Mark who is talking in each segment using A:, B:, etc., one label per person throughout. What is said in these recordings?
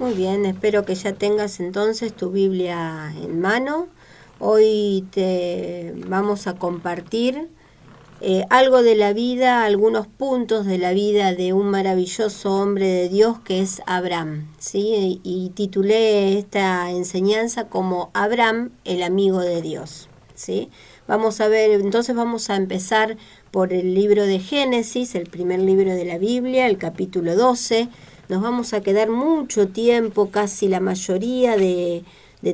A: Muy bien, espero que ya tengas entonces tu Biblia en mano. Hoy te vamos a compartir algo de la vida, algunos puntos de la vida de un maravilloso hombre de Dios que es Abraham, ¿sí? Y titulé esta enseñanza como Abraham, el amigo de Dios, ¿sí? Vamos a ver, entonces vamos a empezar por el libro de Génesis, el primer libro de la Biblia, el capítulo 12. Nos vamos a quedar mucho tiempo, casi la mayoría de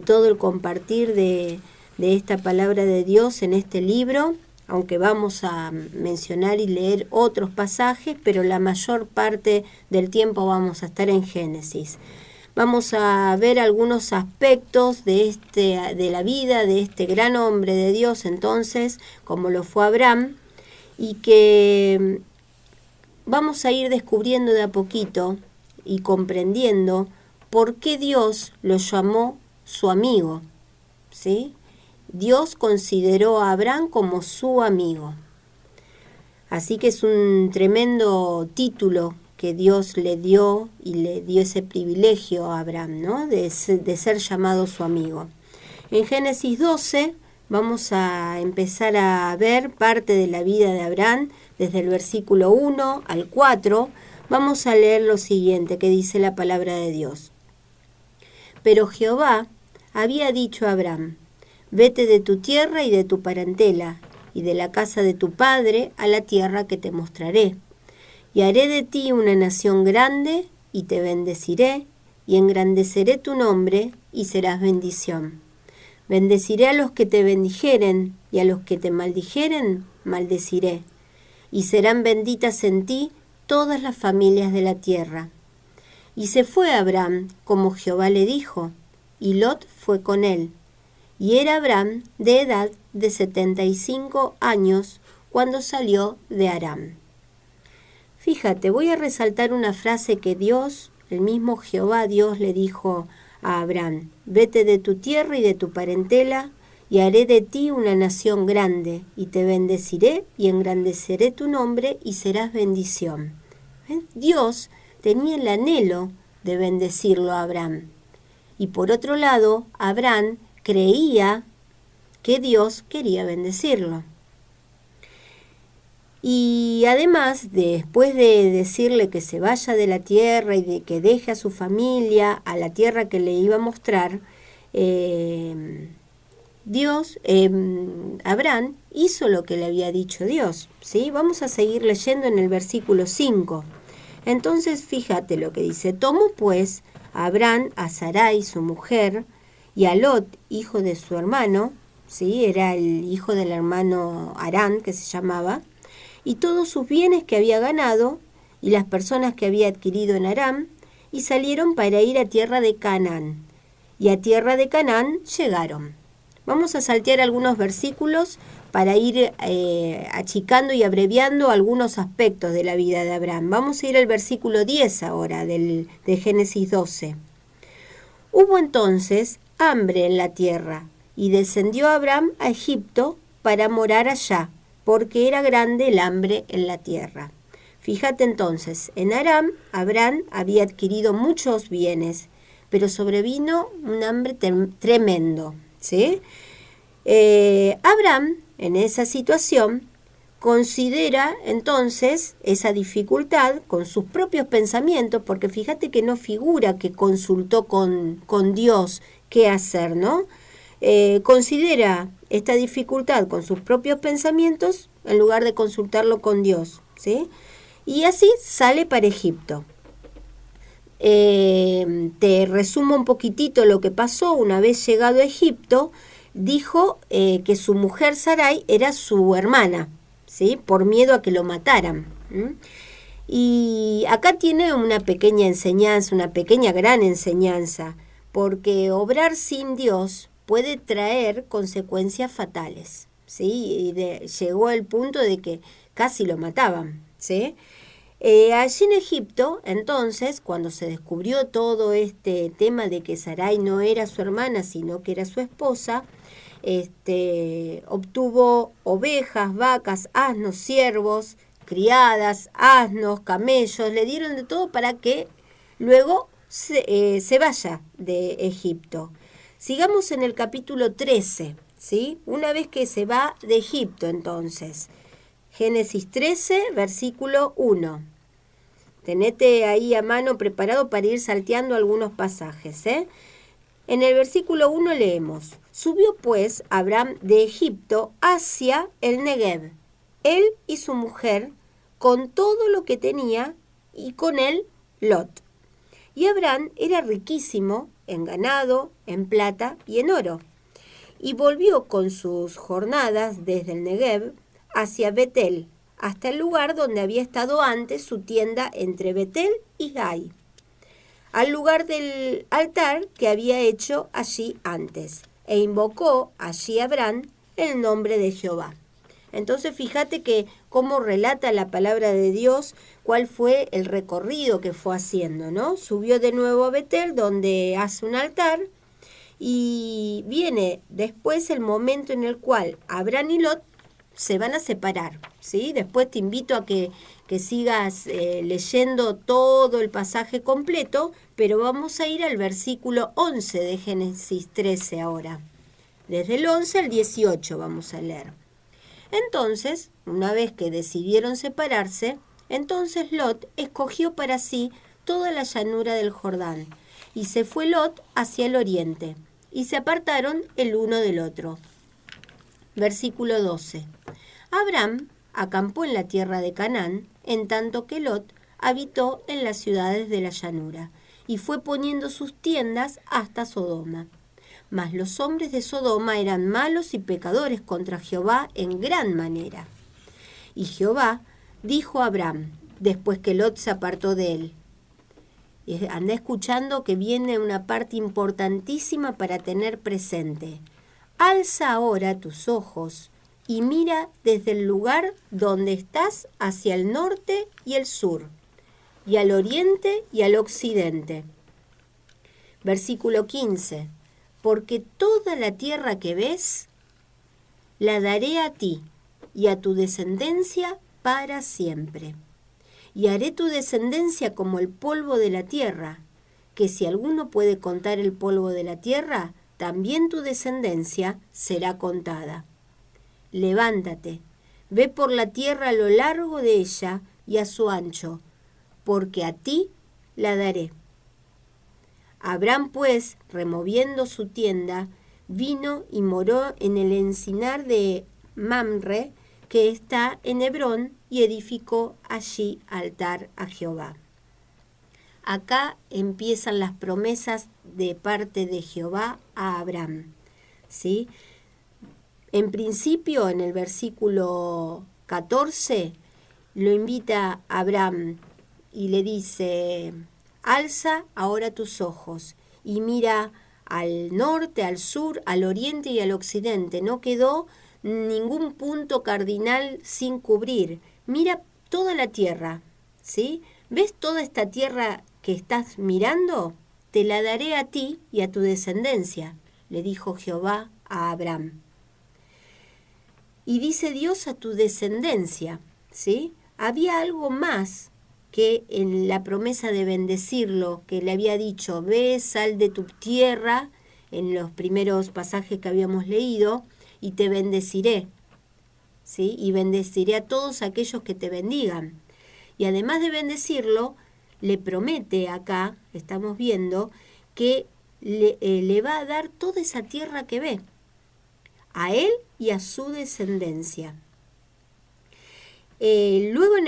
A: todo el compartir de esta palabra de Dios en este libro, aunque vamos a mencionar y leer otros pasajes, pero la mayor parte del tiempo vamos a estar en Génesis. Vamos a ver algunos aspectos de la vida de este gran hombre de Dios, entonces, como lo fue Abraham, y que vamos a ir descubriendo de a poquito y comprendiendo por qué Dios lo llamó su amigo, ¿sí? Dios consideró a Abraham como su amigo. Así que es un tremendo título que Dios le dio y le dio ese privilegio a Abraham, ¿no? De ser llamado su amigo. En Génesis 12 vamos a empezar a ver parte de la vida de Abraham desde el versículo 1 al 4. Vamos a leer lo siguiente que dice la palabra de Dios. Pero Jehová había dicho a Abraham: vete de tu tierra y de tu parentela, y de la casa de tu padre a la tierra que te mostraré. Y haré de ti una nación grande, y te bendeciré, y engrandeceré tu nombre, y serás bendición. Bendeciré a los que te bendijeren, y a los que te maldijeren, maldeciré. Y serán benditas en ti todas las familias de la tierra. Y se fue Abraham, como Jehová le dijo, y Lot fue con él. Y era Abraham de edad de 75 años cuando salió de Aram. Fíjate, voy a resaltar una frase que Dios, el mismo Jehová Dios, le dijo a Abraham: vete de tu tierra y de tu parentela, y haré de ti una nación grande, y te bendeciré y engrandeceré tu nombre, y serás bendición. Dios tenía el anhelo de bendecirlo a Abraham. Y por otro lado, Abraham creía que Dios quería bendecirlo. Y además, después de decirle que se vaya de la tierra y de que deje a su familia a la tierra que le iba a mostrar, Abraham hizo lo que le había dicho Dios, ¿sí? Vamos a seguir leyendo en el versículo 5. Entonces, fíjate lo que dice: tomó pues a Abraham a Sarai, su mujer, y a Lot, hijo de su hermano, ¿sí? Era el hijo del hermano Harán, que se llamaba, y todos sus bienes que había ganado, y las personas que había adquirido en Aram, y salieron para ir a tierra de Canaán. Y a tierra de Canaán llegaron. Vamos a saltear algunos versículos para ir achicando y abreviando algunos aspectos de la vida de Abraham. Vamos a ir al versículo 10 ahora de Génesis 12. Hubo entonces hambre en la tierra, y descendió Abraham a Egipto para morar allá, porque era grande el hambre en la tierra. Fíjate entonces, en Aram, Abraham había adquirido muchos bienes, pero sobrevino un hambre tremendo, ¿sí? Abraham, en esa situación, considera entonces esa dificultad con sus propios pensamientos, porque fíjate que no figura que consultó con Dios qué hacer, ¿no? Considera esta dificultad con sus propios pensamientos en lugar de consultarlo con Dios, ¿sí? Y así sale para Egipto. Te resumo un poquitito lo que pasó. Una vez llegado a Egipto, dijo que su mujer Sarai era su hermana, ¿sí? Por miedo a que lo mataran. Y acá tiene una pequeña enseñanza, una pequeña gran enseñanza, porque obrar sin Dios puede traer consecuencias fatales, ¿sí? Llegó el punto de que casi lo mataban, ¿sí? Allí en Egipto, entonces, cuando se descubrió todo este tema de que Sarai no era su hermana, sino que era su esposa, obtuvo ovejas, vacas, asnos, ciervos, criadas, asnos, camellos, le dieron de todo para que luego se vaya de Egipto. Sigamos en el capítulo 13, ¿sí? Una vez que se va de Egipto, entonces. Génesis 13, versículo 1. Tenete ahí a mano preparado para ir salteando algunos pasajes, ¿eh? En el versículo 1 leemos: Subió pues Abraham de Egipto hacia el Negev, él y su mujer, con todo lo que tenía, y con él Lot. Y Abraham era riquísimo en ganado, en plata y en oro. Y volvió con sus jornadas desde el Negev hacia Betel, hasta el lugar donde había estado antes su tienda entre Betel y Gai, al lugar del altar que había hecho allí antes, e invocó allí Abraham el nombre de Jehová. Entonces fíjate que cómo relata la palabra de Dios cuál fue el recorrido que fue haciendo, ¿no? Subió de nuevo a Betel, donde hace un altar, y viene después el momento en el cual Abraham y Lot se van a separar, ¿sí? Después te invito a que sigas leyendo todo el pasaje completo, pero vamos a ir al versículo 11 de Génesis 13 ahora. Desde el 11 al 18 vamos a leer. Entonces, una vez que decidieron separarse, entonces Lot escogió para sí toda la llanura del Jordán, y se fue Lot hacia el oriente, y se apartaron el uno del otro. Versículo 12. Abraham acampó en la tierra de Canaán, en tanto que Lot habitó en las ciudades de la llanura, y fue poniendo sus tiendas hasta Sodoma. Mas los hombres de Sodoma eran malos y pecadores contra Jehová en gran manera. Y Jehová dijo a Abraham, después que Lot se apartó de él. Y anda escuchando que viene una parte importantísima para tener presente. Alza ahora tus ojos y mira desde el lugar donde estás hacia el norte y el sur, y al oriente y al occidente. Versículo 15. Porque toda la tierra que ves, la daré a ti y a tu descendencia para siempre. Y haré tu descendencia como el polvo de la tierra, que si alguno puede contar el polvo de la tierra, también tu descendencia será contada. Levántate, ve por la tierra a lo largo de ella y a su ancho, porque a ti la daré. Abraham, pues, removiendo su tienda, vino y moró en el encinar de Mamre, que está en Hebrón, y edificó allí altar a Jehová. Acá empiezan las promesas de parte de Jehová a Abraham, ¿sí? En principio, en el versículo 14, lo invita a Abraham y le dice: alza ahora tus ojos y mira al norte, al sur, al oriente y al occidente. No quedó ningún punto cardinal sin cubrir. Mira toda la tierra, ¿sí? ¿Ves toda esta tierra que estás mirando? Te la daré a ti y a tu descendencia, le dijo Jehová a Abraham. Y dice Dios a tu descendencia, ¿sí? Había algo más que en la promesa de bendecirlo, que le había dicho: ve, sal de tu tierra, en los primeros pasajes que habíamos leído, y te bendeciré, ¿sí? Y bendeciré a todos aquellos que te bendigan. Y además de bendecirlo, le promete acá, estamos viendo, que le va a dar toda esa tierra que ve, a él y a su descendencia. Luego en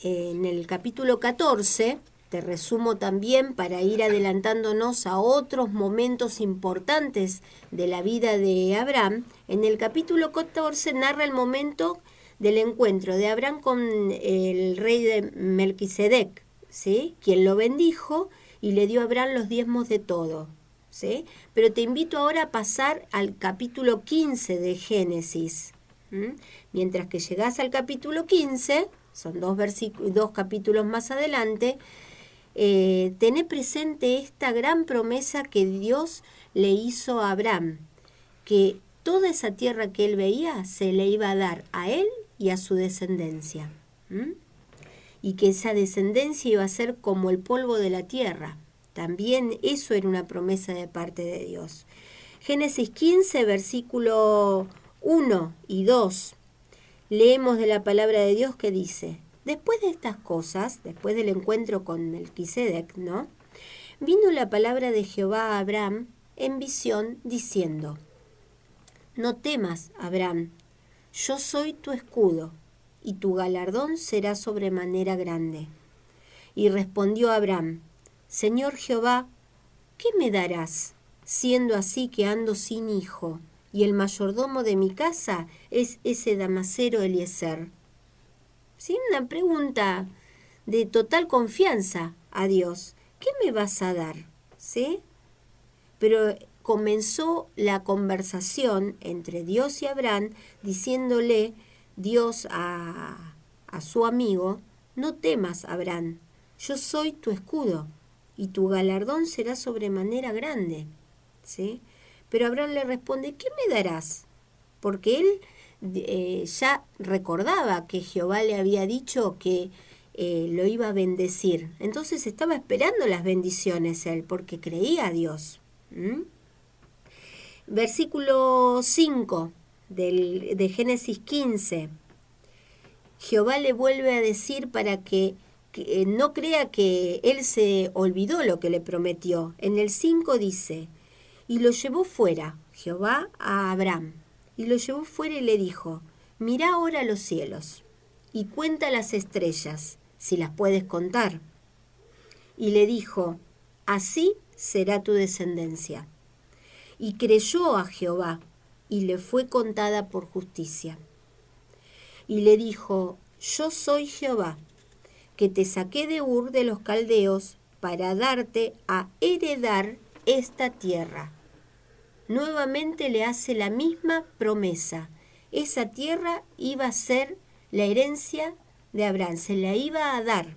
A: el capítulo 14, te resumo también para ir adelantándonos a otros momentos importantes de la vida de Abraham, en el capítulo 14 narra el momento del encuentro de Abraham con el rey de Melquisedec, ¿sí? Quien lo bendijo y le dio a Abraham los diezmos de todo, ¿sí? Pero te invito ahora a pasar al capítulo 15 de Génesis. Mientras que llegás al capítulo 15, son dos capítulos más adelante, tené presente esta gran promesa que Dios le hizo a Abraham, que toda esa tierra que él veía se le iba a dar a él y a su descendencia. y que esa descendencia iba a ser como el polvo de la tierra. También eso era una promesa de parte de Dios. Génesis 15, versículo 1 y 2, leemos de la palabra de Dios que dice: después de estas cosas, después del encuentro con Melquisedec, ¿no?, vino la palabra de Jehová a Abraham en visión, diciendo: no temas, Abraham, yo soy tu escudo, y tu galardón será sobremanera grande. Y respondió Abraham: Señor Jehová, ¿qué me darás, siendo así que ando sin hijo, y el mayordomo de mi casa es ese damasero Eliezer? ¿Sí? Una pregunta de total confianza a Dios. ¿Qué me vas a dar? ¿Sí? Pero comenzó la conversación entre Dios y Abraham, diciéndole Dios a su amigo: no temas, Abraham, yo soy tu escudo, y tu galardón será sobremanera grande. ¿Sí? Pero Abraham le responde: ¿qué me darás? Porque él ya recordaba que Jehová le había dicho que lo iba a bendecir. Entonces estaba esperando las bendiciones él, porque creía a Dios. Versículo 5 de Génesis 15. Jehová le vuelve a decir para que no crea que él se olvidó lo que le prometió. En el 5 dice: y lo llevó fuera, Jehová, a Abraham, y lo llevó fuera y le dijo: mira ahora los cielos, y cuenta las estrellas, si las puedes contar. Y le dijo: así será tu descendencia. Y creyó a Jehová, y le fue contada por justicia. Y le dijo: yo soy Jehová, que te saqué de Ur de los Caldeos para darte a heredar esta tierra. Nuevamente le hace la misma promesa. Esa tierra iba a ser la herencia de Abraham, se la iba a dar.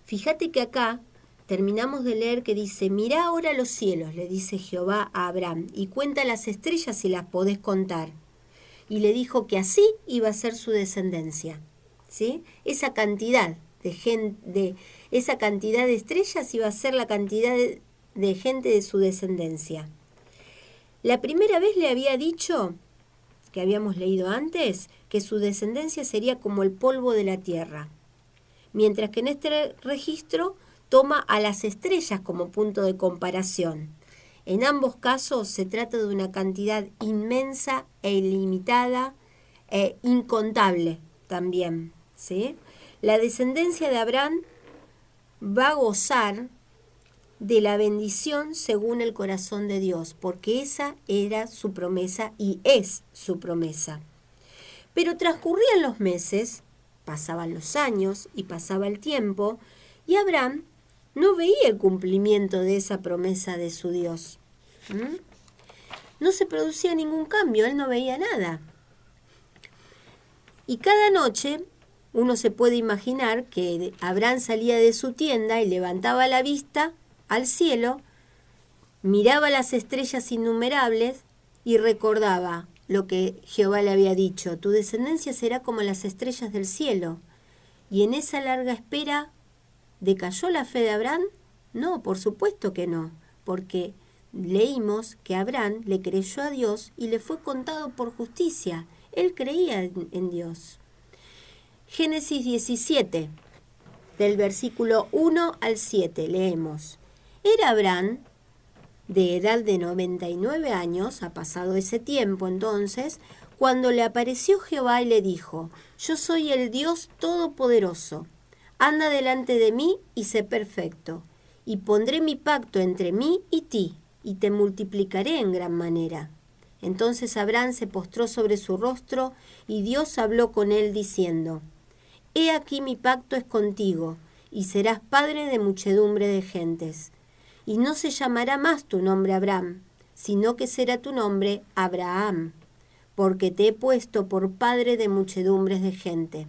A: Fíjate que acá terminamos de leer que dice: mira ahora los cielos, le dice Jehová a Abraham, y cuenta las estrellas si las podés contar. Y le dijo que así iba a ser su descendencia. ¿Sí? Esa cantidad esa cantidad de estrellas iba a ser la cantidad de gente de su descendencia. La primera vez le había dicho, que habíamos leído antes, que su descendencia sería como el polvo de la tierra, mientras que en este registro toma a las estrellas como punto de comparación. En ambos casos se trata de una cantidad inmensa e ilimitada e incontable también, ¿sí? La descendencia de Abraham va a gozar de la bendición según el corazón de Dios, porque esa era su promesa y es su promesa. Pero transcurrían los meses, pasaban los años y pasaba el tiempo, y Abraham no veía el cumplimiento de esa promesa de su Dios. No se producía ningún cambio, él no veía nada. Y cada noche uno se puede imaginar que Abraham salía de su tienda y levantaba la vista al cielo, miraba las estrellas innumerables y recordaba lo que Jehová le había dicho: tu descendencia será como las estrellas del cielo. Y en esa larga espera, ¿decayó la fe de Abraham? No, por supuesto que no, porque leímos que Abraham le creyó a Dios y le fue contado por justicia. Él creía en Dios. Génesis 17, del versículo 1 al 7, leemos: era Abraham de edad de 99 años, ha pasado ese tiempo entonces, cuando le apareció Jehová y le dijo: yo soy el Dios Todopoderoso, anda delante de mí y sé perfecto, y pondré mi pacto entre mí y ti, y te multiplicaré en gran manera. Entonces Abraham se postró sobre su rostro, y Dios habló con él diciendo: he aquí mi pacto es contigo, y serás padre de muchedumbre de gentes. Y no se llamará más tu nombre Abraham, sino que será tu nombre Abraham, porque te he puesto por padre de muchedumbres de gente.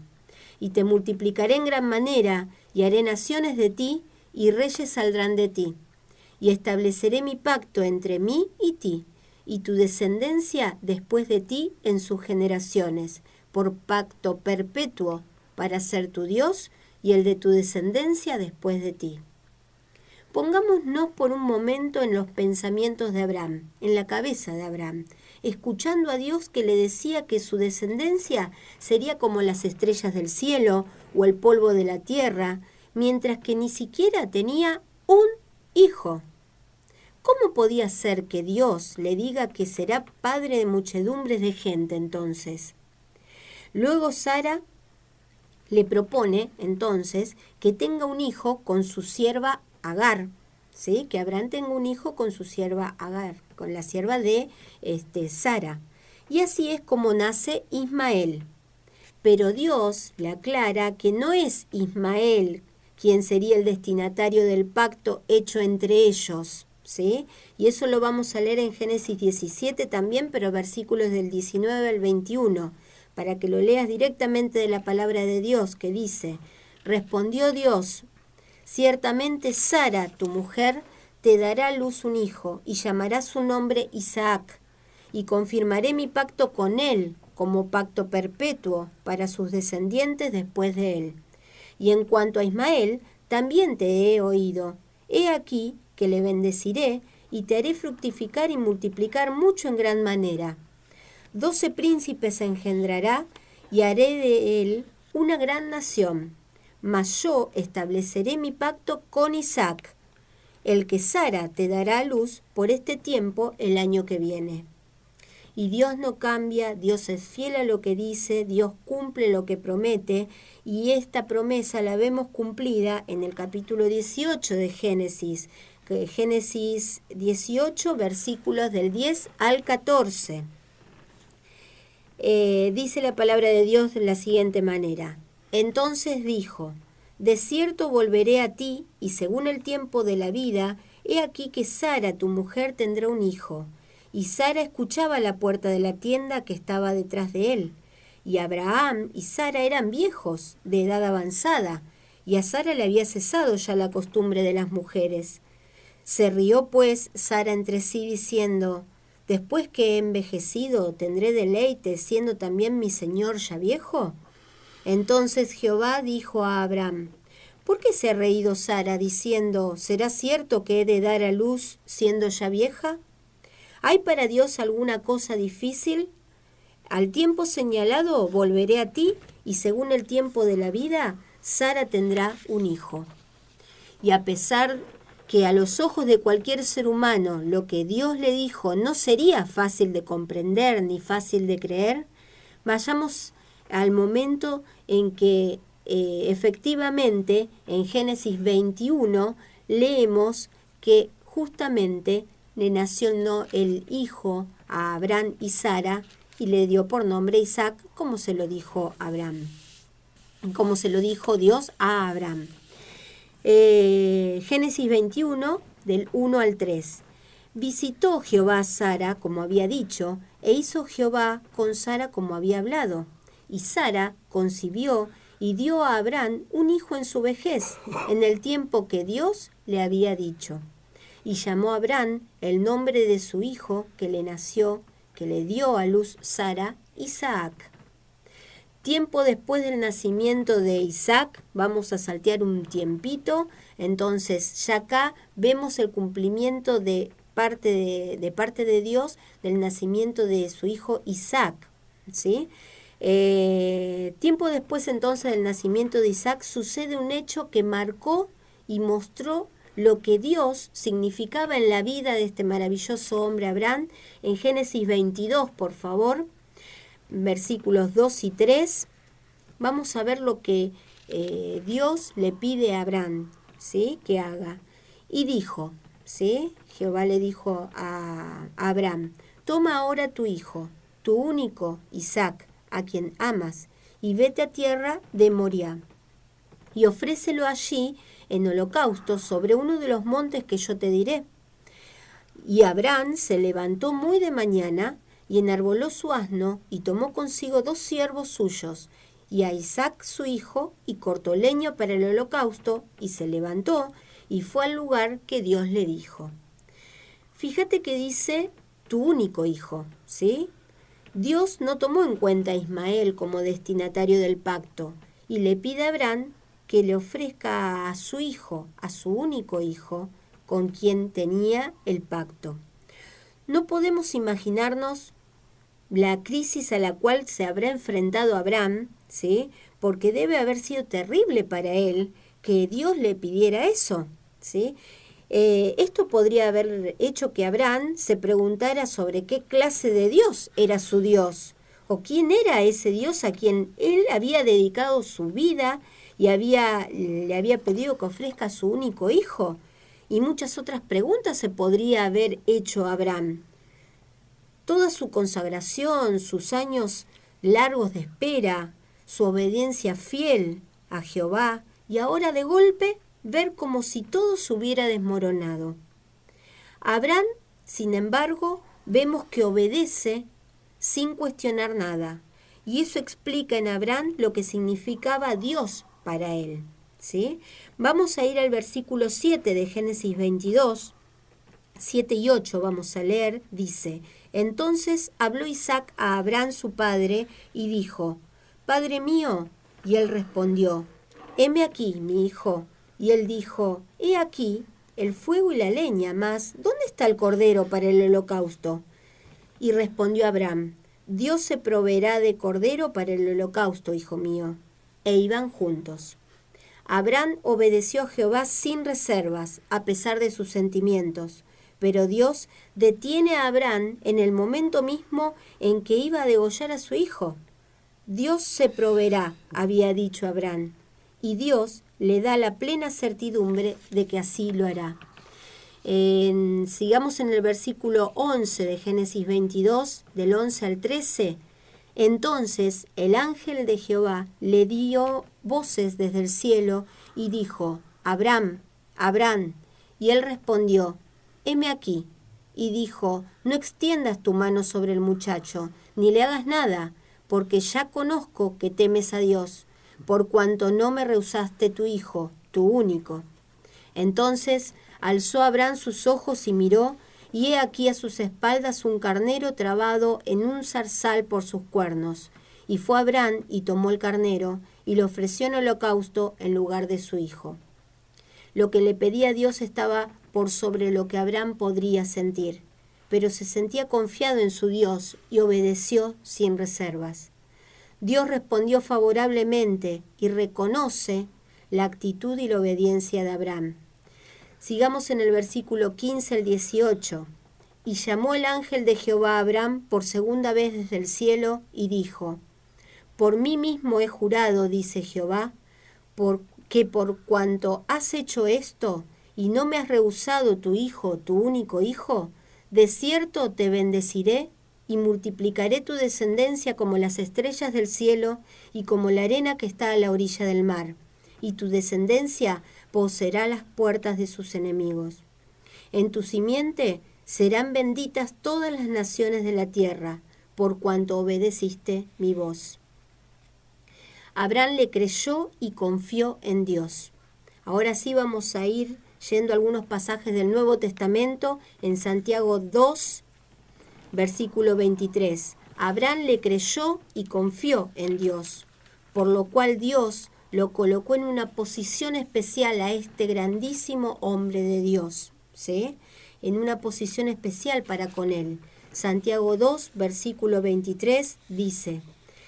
A: Y te multiplicaré en gran manera, y haré naciones de ti, y reyes saldrán de ti. Y estableceré mi pacto entre mí y ti, y tu descendencia después de ti en sus generaciones, por pacto perpetuo para ser tu Dios y el de tu descendencia después de ti. Pongámonos por un momento en los pensamientos de Abraham, en la cabeza de Abraham, escuchando a Dios que le decía que su descendencia sería como las estrellas del cielo o el polvo de la tierra, mientras que ni siquiera tenía un hijo. ¿Cómo podía ser que Dios le diga que será padre de muchedumbres de gente entonces? Luego Sara le propone entonces que tenga un hijo con su sierva Agar, ¿sí? Que Abraham tenga un hijo con su sierva Agar, con la sierva de Sara. Y así es como nace Ismael. Pero Dios le aclara que no es Ismael quien sería el destinatario del pacto hecho entre ellos, ¿sí? Y eso lo vamos a leer en Génesis 17 también, pero versículos del 19 al 21, para que lo leas directamente de la palabra de Dios, que dice: respondió Dios: ciertamente Sara, tu mujer, te dará a luz un hijo, y llamará su nombre Isaac, y confirmaré mi pacto con él como pacto perpetuo para sus descendientes después de él. Y en cuanto a Ismael, también te he oído. He aquí que le bendeciré, y te haré fructificar y multiplicar mucho en gran manera. 12 príncipes engendrará, y haré de él una gran nación. Mas yo estableceré mi pacto con Isaac, el que Sara te dará a luz por este tiempo el año que viene. Y Dios no cambia, Dios es fiel a lo que dice, Dios cumple lo que promete, y esta promesa la vemos cumplida en el capítulo 18 de Génesis. Génesis 18, versículos del 10 al 14. Dice la palabra de Dios de la siguiente manera: entonces dijo: de cierto volveré a ti, y según el tiempo de la vida, he aquí que Sara, tu mujer, tendrá un hijo. Y Sara escuchaba a la puerta de la tienda que estaba detrás de él. Y Abraham y Sara eran viejos, de edad avanzada, y a Sara le había cesado ya la costumbre de las mujeres. Se rió pues Sara entre sí, diciendo: después que he envejecido, ¿tendré deleite, siendo también mi señor ya viejo? Entonces Jehová dijo a Abraham: ¿por qué se ha reído Sara, diciendo: ¿será cierto que he de dar a luz siendo ya vieja? ¿Hay para Dios alguna cosa difícil? Al tiempo señalado volveré a ti, y según el tiempo de la vida, Sara tendrá un hijo. Y a pesar que a los ojos de cualquier ser humano lo que Dios le dijo no sería fácil de comprender ni fácil de creer, vayamos al momento en que efectivamente en Génesis 21 leemos que justamente le nació el hijo a Abraham y Sara, y le dio por nombre Isaac, como se lo dijo Abraham, como se lo dijo Dios a Abraham. Génesis 21, del 1 al 3. Visitó Jehová a Sara, como había dicho, e hizo Jehová con Sara como había hablado. Y Sara concibió y dio a Abraham un hijo en su vejez, en el tiempo que Dios le había dicho. Y llamó a Abraham el nombre de su hijo que le nació, que le dio a luz Sara, Isaac. Tiempo después del nacimiento de Isaac, vamos a saltear un tiempito, entonces ya acá vemos el cumplimiento de parte de Dios del nacimiento de su hijo Isaac, ¿sí? Tiempo después entonces del nacimiento de Isaac sucede un hecho que marcó y mostró lo que Dios significaba en la vida de este maravilloso hombre Abraham. En Génesis 22, por favor, versículos 2 y 3, vamos a ver lo que Dios le pide a Abraham, ¿sí?, que haga. Y dijo, ¿sí?, Jehová le dijo a Abraham: toma ahora tu hijo, tu único Isaac, a quien amas, y vete a tierra de Moriah, y ofrécelo allí en holocausto sobre uno de los montes que yo te diré. Y Abraham se levantó muy de mañana, y enarboló su asno, y tomó consigo 2 siervos suyos, y a Isaac su hijo, y cortó leña para el holocausto, y se levantó, y fue al lugar que Dios le dijo. Fíjate que dice tu único hijo, ¿sí? Dios no tomó en cuenta a Ismael como destinatario del pacto, y le pide a Abraham que le ofrezca a su hijo, a su único hijo, con quien tenía el pacto. No podemos imaginarnos la crisis a la cual se habrá enfrentado Abraham, ¿sí? Porque debe haber sido terrible para él que Dios le pidiera eso, ¿sí? Esto podría haber hecho que Abraham se preguntara sobre qué clase de Dios era su Dios, o quién era ese Dios a quien él había dedicado su vida y le había pedido que ofrezca a su único hijo. Y muchas otras preguntas se podría haber hecho Abraham. Toda su consagración, sus años largos de espera, su obediencia fiel a Jehová, y ahora de golpe ver como si todo se hubiera desmoronado. Abraham, sin embargo, vemos que obedece sin cuestionar nada, y eso explica en Abraham lo que significaba Dios para él, ¿sí? Vamos a ir al versículo 7 de Génesis 22, 7 y 8 vamos a leer, dice: Entonces habló Isaac a Abraham su padre y dijo: Padre mío. Y él respondió: Heme aquí, mi hijo. Y él dijo: He aquí el fuego y la leña, mas ¿dónde está el cordero para el holocausto? Y respondió Abraham: Dios se proveerá de cordero para el holocausto, hijo mío. E iban juntos. Abraham obedeció a Jehová sin reservas, a pesar de sus sentimientos. Pero Dios detiene a Abraham en el momento mismo en que iba a degollar a su hijo. Dios se proveerá, había dicho Abraham, y Dios le da la plena certidumbre de que así lo hará. Sigamos en el versículo 11 de Génesis 22, del 11 al 13. Entonces el ángel de Jehová le dio voces desde el cielo y dijo: Abraham, Abraham. Y él respondió: Heme aquí. Y dijo: No extiendas tu mano sobre el muchacho, ni le hagas nada, porque ya conozco que temes a Dios, por cuanto no me rehusaste tu hijo, tu único. Entonces alzó Abraham sus ojos y miró, y he aquí a sus espaldas un carnero trabado en un zarzal por sus cuernos. Y fue Abraham y tomó el carnero, y lo ofreció en holocausto en lugar de su hijo. Lo que le pedía a Dios estaba por sobre lo que Abraham podría sentir, pero se sentía confiado en su Dios y obedeció sin reservas. Dios respondió favorablemente y reconoce la actitud y la obediencia de Abraham. Sigamos en el versículo 15 al 18. Y llamó el ángel de Jehová a Abraham por segunda vez desde el cielo y dijo: Por mí mismo he jurado, dice Jehová, que por cuanto has hecho esto y no me has rehusado tu hijo, tu único hijo, de cierto te bendeciré y multiplicaré tu descendencia como las estrellas del cielo y como la arena que está a la orilla del mar, y tu descendencia poseerá las puertas de sus enemigos. En tu simiente serán benditas todas las naciones de la tierra, por cuanto obedeciste mi voz. Abraham le creyó y confió en Dios. Ahora sí vamos a ir yendo a algunos pasajes del Nuevo Testamento en Santiago 2, versículo 23. Abraham le creyó y confió en Dios, por lo cual Dios lo colocó en una posición especial a este grandísimo hombre de Dios, ¿sí? En una posición especial para con él. Santiago 2, versículo 23 dice: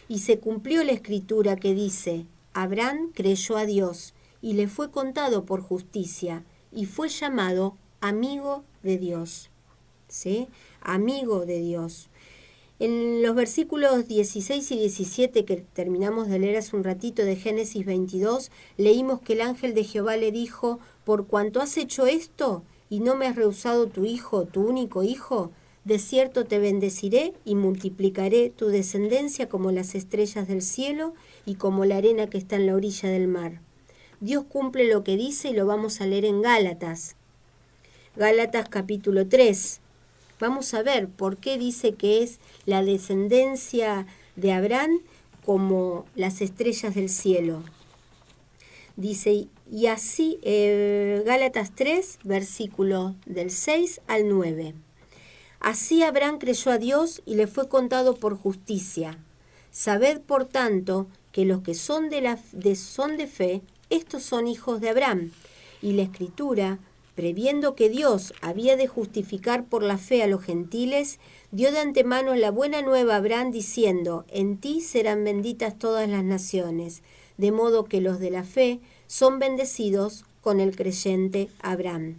A: Y se cumplió la escritura que dice: Abraham creyó a Dios y le fue contado por justicia y fue llamado amigo de Dios, ¿sí? Amigo de Dios. En los versículos 16 y 17 que terminamos de leer hace un ratito de Génesis 22, leímos que el ángel de Jehová le dijo: Por cuanto has hecho esto y no me has rehusado tu hijo, tu único hijo, de cierto te bendeciré y multiplicaré tu descendencia como las estrellas del cielo y como la arena que está en la orilla del mar. Dios cumple lo que dice y lo vamos a leer en Gálatas. Gálatas capítulo 3. Vamos a ver por qué dice que es la descendencia de Abraham como las estrellas del cielo. Dice, y así, Gálatas 3, versículo del 6 al 9. Así Abraham creyó a Dios y le fue contado por justicia. Sabed, por tanto, que los que son de fe, estos son hijos de Abraham. Y la Escritura, previendo que Dios había de justificar por la fe a los gentiles, dio de antemano la buena nueva a Abraham diciendo, en ti serán benditas todas las naciones, de modo que los de la fe son bendecidos con el creyente Abraham.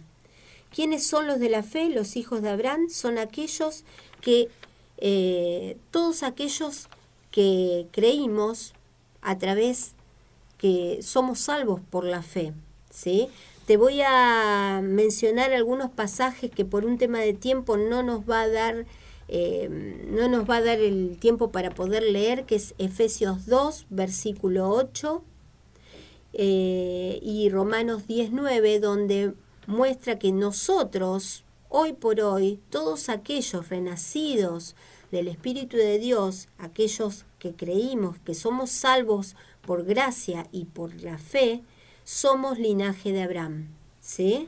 A: ¿Quiénes son los de la fe? Los hijos de Abraham son aquellos que, todos aquellos que creímos a través, que somos salvos por la fe, ¿sí? Te voy a mencionar algunos pasajes que por un tema de tiempo no nos va a dar el tiempo para poder leer, que es Efesios 2, versículo 8, y Romanos 19, donde muestra que nosotros, hoy por hoy, todos aquellos renacidos del Espíritu de Dios, aquellos que creímos que somos salvos por gracia y por la fe, somos linaje de Abraham, ¿sí?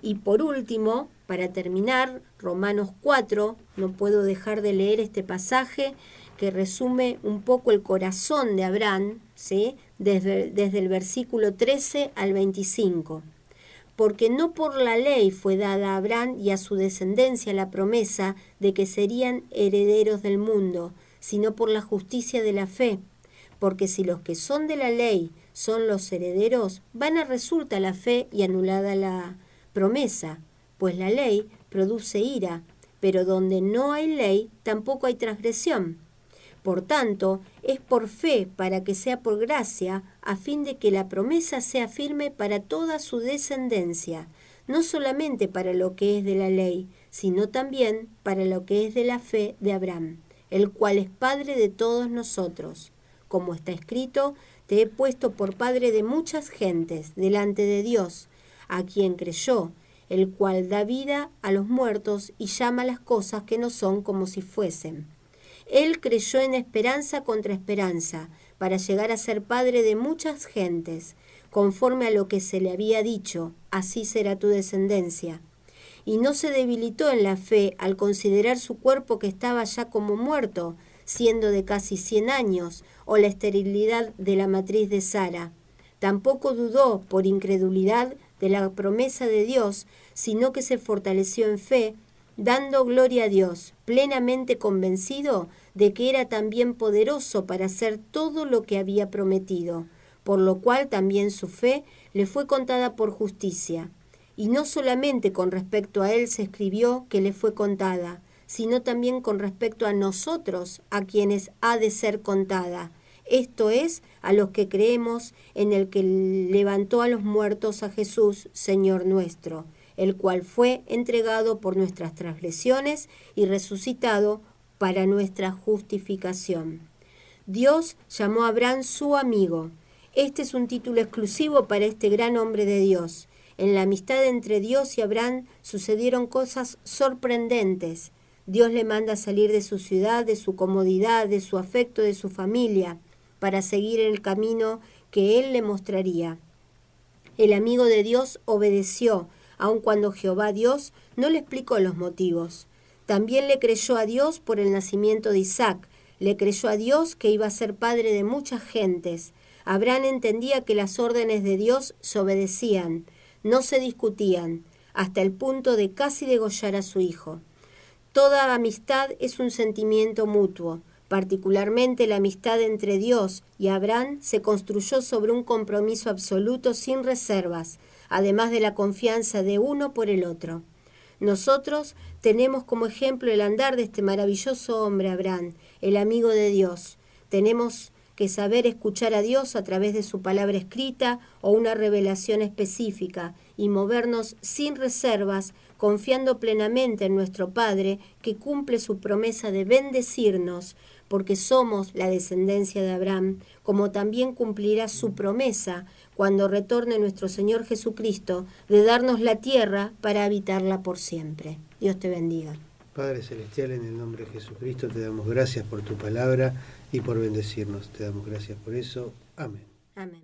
A: Y por último, para terminar, Romanos 4, no puedo dejar de leer este pasaje que resume un poco el corazón de Abraham, ¿sí? Desde el versículo 13 al 25. Porque no por la ley fue dada a Abraham y a su descendencia la promesa de que serían herederos del mundo, sino por la justicia de la fe. Porque si los que son de la ley son los herederos, vana resulta la fe y anulada la promesa, pues la ley produce ira, pero donde no hay ley tampoco hay transgresión. Por tanto, es por fe para que sea por gracia, a fin de que la promesa sea firme para toda su descendencia, no solamente para lo que es de la ley, sino también para lo que es de la fe de Abraham, el cual es padre de todos nosotros. Como está escrito, te he puesto por padre de muchas gentes delante de Dios, a quien creyó, el cual da vida a los muertos y llama las cosas que no son como si fuesen. Él creyó en esperanza contra esperanza, para llegar a ser padre de muchas gentes, conforme a lo que se le había dicho, así será tu descendencia. Y no se debilitó en la fe al considerar su cuerpo que estaba ya como muerto, siendo de casi 100 años, o la esterilidad de la matriz de Sara. Tampoco dudó por incredulidad de la promesa de Dios, sino que se fortaleció en fe, dando gloria a Dios, plenamente convencido de que era también poderoso para hacer todo lo que había prometido, por lo cual también su fe le fue contada por justicia. Y no solamente con respecto a él se escribió que le fue contada, sino también con respecto a nosotros, a quienes ha de ser contada. Esto es, a los que creemos en el que levantó a los muertos a Jesús, Señor nuestro, el cual fue entregado por nuestras transgresiones y resucitado para nuestra justificación. Dios llamó a Abraham su amigo. Este es un título exclusivo para este gran hombre de Dios. En la amistad entre Dios y Abraham sucedieron cosas sorprendentes. Dios le manda salir de su ciudad, de su comodidad, de su afecto, de su familia, para seguir en el camino que él le mostraría. El amigo de Dios obedeció, aun cuando Jehová Dios no le explicó los motivos. También le creyó a Dios por el nacimiento de Isaac, le creyó a Dios que iba a ser padre de muchas gentes. Abraham entendía que las órdenes de Dios se obedecían, no se discutían, hasta el punto de casi degollar a su hijo. Toda amistad es un sentimiento mutuo. Particularmente la amistad entre Dios y Abraham se construyó sobre un compromiso absoluto sin reservas, además de la confianza de uno por el otro. Nosotros tenemos como ejemplo el andar de este maravilloso hombre Abraham, el amigo de Dios. Tenemos que saber escuchar a Dios a través de su palabra escrita o una revelación específica y movernos sin reservas, confiando plenamente en nuestro Padre que cumple su promesa de bendecirnos, porque somos la descendencia de Abraham, como también cumplirá su promesa cuando retorne nuestro Señor Jesucristo de darnos la tierra para habitarla por siempre. Dios te bendiga.
B: Padre Celestial, en el nombre de Jesucristo te damos gracias por tu palabra y por bendecirnos. Te damos gracias por eso. Amén.
A: Amén.